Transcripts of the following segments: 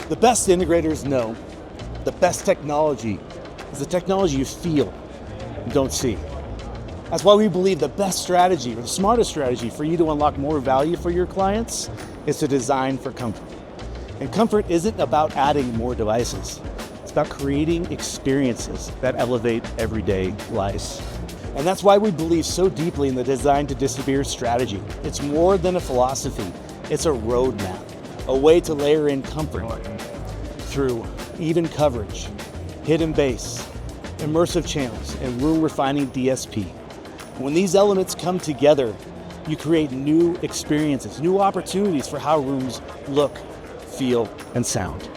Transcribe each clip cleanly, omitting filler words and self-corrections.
The best integrators know the best technology is the technology you feel and don't see. That's why we believe the best strategy, or the smartest strategy for you to unlock more value for your clients is to design for comfort. And comfort isn't about adding more devices. It's about creating experiences that elevate everyday life. And that's why we believe so deeply in the design to disappear strategy. It's more than a philosophy, it's a roadmap, a way to layer in comfort through even coverage, hidden bass, immersive channels, and room refining DSP. When these elements come together, you create new experiences, new opportunities for how rooms look, feel, and sound.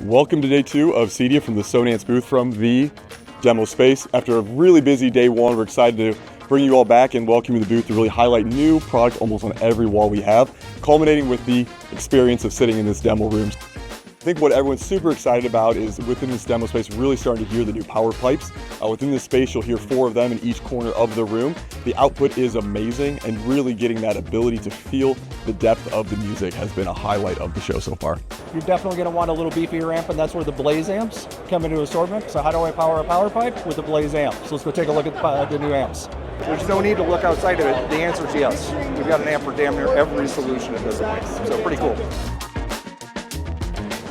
Welcome to day 2 of CEDIA from the Sonance booth from the demo space. After a really busy day 1, we're excited to bring you all back and welcome you to the booth to really highlight new product almost on every wall we have, culminating with the experience of sitting in this demo room. I think what everyone's super excited about is within this demo space, really starting to hear the new power pipes. Within this space, you'll hear 4 of them in each corner of the room. The output is amazing, and really getting that ability to feel the depth of the music has been a highlight of the show so far. You're definitely going to want a little beefier amp, and that's where the Blaze amps come into assortment. So how do I power a power pipe? With the Blaze amp. So let's go take a look at the new amps. There's no need to look outside of it. The answer is yes. We've got an amp for damn near every solution at this point. So pretty cool.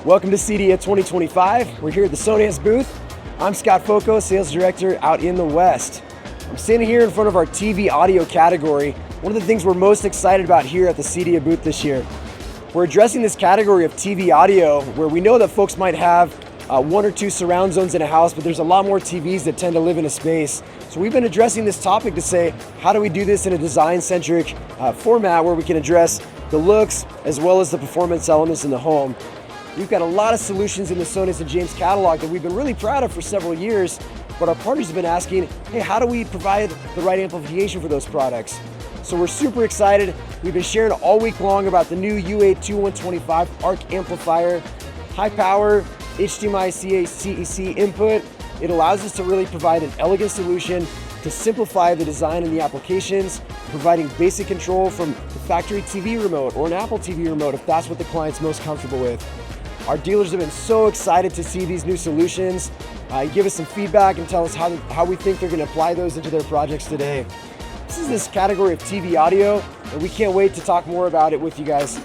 Welcome to CEDIA 2025. We're here at the Sonance booth. I'm Scott Foco, Sales Director out in the West. I'm standing here in front of our TV audio category. One of the things we're most excited about here at the CEDIA booth this year. We're addressing this category of TV audio where we know that folks might have 1 or 2 surround zones in a house, but there's a lot more TVs that tend to live in a space. So we've been addressing this topic to say, how do we do this in a design-centric format where we can address the looks as well as the performance elements in the home. We've got a lot of solutions in the Sonance and James catalog that we've been really proud of for several years, but our partners have been asking, hey, how do we provide the right amplification for those products? So we're super excited. We've been sharing all week long about the new UA2125 ARC amplifier, high power, HDMI CACEC input. It allows us to really provide an elegant solution to simplify the design and the applications, providing basic control from the factory TV remote or an Apple TV remote if that's what the client's most comfortable with. Our dealers have been so excited to see these new solutions. Give us some feedback and tell us how we think they're going to apply those into their projects today. This is this category of TV audio, and we can't wait to talk more about it with you guys.